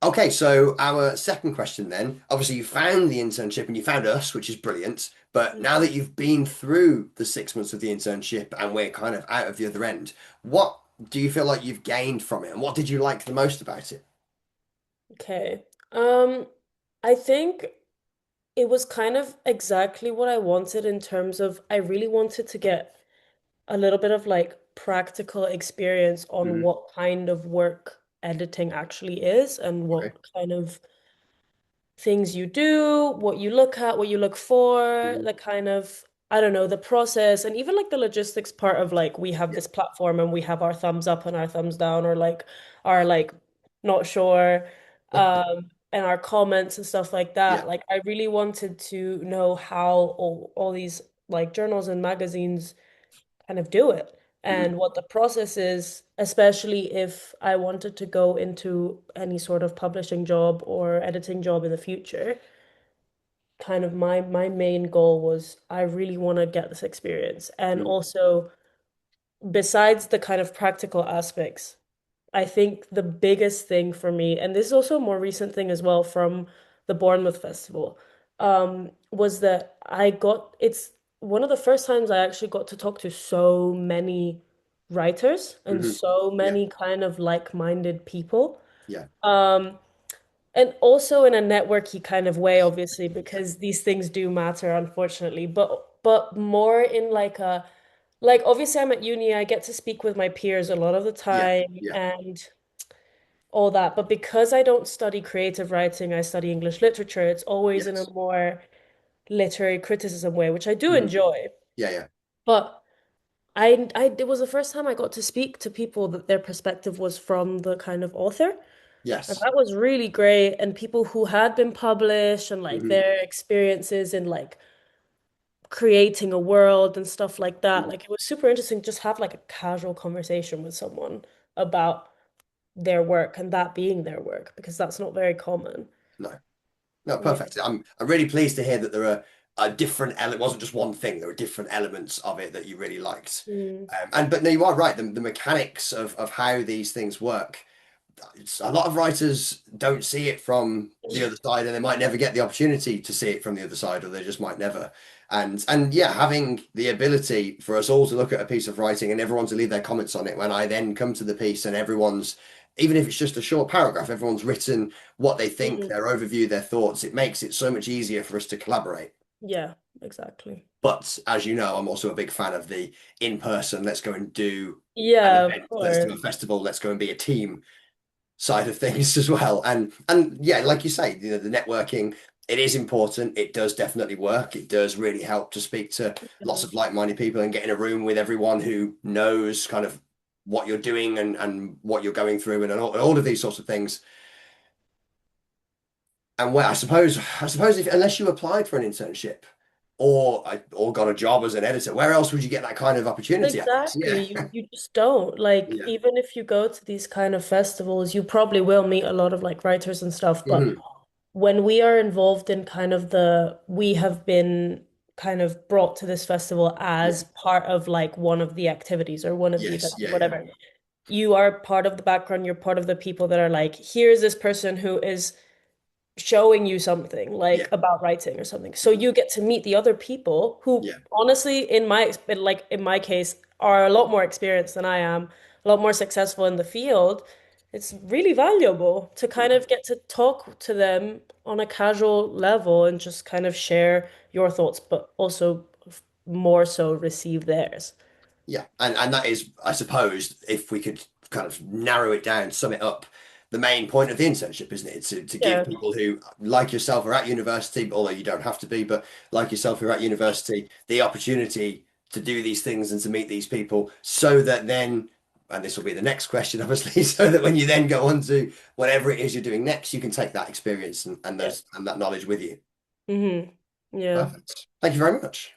Okay, so our second question then, obviously you found the internship and you found us, which is brilliant. But now that you've been through the 6 months of the internship and we're kind of out of the other end, what do you feel like you've gained from it? And what did you like the most about it? Okay. Um, I think it was kind of exactly what I wanted in terms of I really wanted to get a little bit of like practical experience on Hmm. what kind of work editing actually is and Okay. what kind of things you do, what you look at, what you look for, Hmm. the kind of, I don't know, the process, and even like the logistics part of like we have Yeah. this platform and we have our thumbs up and our thumbs down, or like our like not sure, and our comments and stuff like Yeah. that. Like I really wanted to know how all these like journals and magazines kind of do it Hmm. and what the process is, especially if I wanted to go into any sort of publishing job or editing job in the future. Kind of my main goal was I really want to get this experience. And Hmm. also, besides the kind of practical aspects, I think the biggest thing for me, and this is also a more recent thing as well from the Bournemouth Festival, was that it's one of the first times I actually got to talk to so many writers and Hmm. so Yeah. many kind of like-minded people. Yeah. Um, and also in a networky kind of way, obviously, because these things do matter, unfortunately, but more in like a like obviously I'm at uni, I get to speak with my peers a lot of the Yeah. time Yeah. and all that. But because I don't study creative writing, I study English literature, it's always in a Yes. more literary criticism way, which I do Hmm. enjoy. Yeah. Yeah. But it was the first time I got to speak to people that their perspective was from the kind of author. And Yes. that was really great. And people who had been published and like Hmm. their experiences in like creating a world and stuff like that. Hmm. Like it was super interesting to just have like a casual conversation with someone about their work and that being their work because that's not very common. No. No, Yeah. perfect. I'm really pleased to hear that there are different ele it wasn't just one thing. There were different elements of it that you really liked. Mm. And but no, you are right. The mechanics of how these things work. A lot of writers don't see it from the other side, and they might never get the opportunity to see it from the other side, or they just might never. And yeah, having the ability for us all to look at a piece of writing and everyone to leave their comments on it when I then come to the piece and everyone's, even if it's just a short paragraph, everyone's written what they think, Mm. their overview, their thoughts. It makes it so much easier for us to collaborate. Yeah, exactly. But as you know, I'm also a big fan of the in person, let's go and do an Yeah, of event, let's do course. a festival, let's go and be a team side of things as well. And yeah, like you say, the networking, it is important. It does definitely work. It does really help to speak to lots Yeah. of like-minded people and get in a room with everyone who knows kind of what you're doing and what you're going through and all of these sorts of things. And where I suppose if unless you applied for an internship or got a job as an editor, where else would you get that kind of opportunity, I guess? Exactly. Yeah. You just don't. Like, Yeah. even if you go to these kind of festivals, you probably will meet a lot of like writers and stuff. But Hmm. when we are involved in kind of we have been kind of brought to this festival Yeah. as part of like one of the activities or one of the Yes. events or Yeah. Yeah. whatever. You are part of the background, you're part of the people that are like, here's this person who is showing you something Yeah. like about writing or something. So Mhm. you get to meet the other people who Yeah. honestly in my case are a lot more experienced than I am, a lot more successful in the field. It's really valuable to kind of get to talk to them on a casual level and just kind of share your thoughts, but also more so receive theirs. Yeah, and that is, I suppose, if we could kind of narrow it down, sum it up, the main point of the internship, isn't it? To give Yeah. people who, like yourself, are at university, although you don't have to be, but like yourself, who are at university, the opportunity to do these things and to meet these people, so that then, and this will be the next question, obviously, so that when you then go on to whatever it is you're doing next, you can take that experience and Yeah. that knowledge with you. Hmm. Yeah. Perfect. Thank you very much.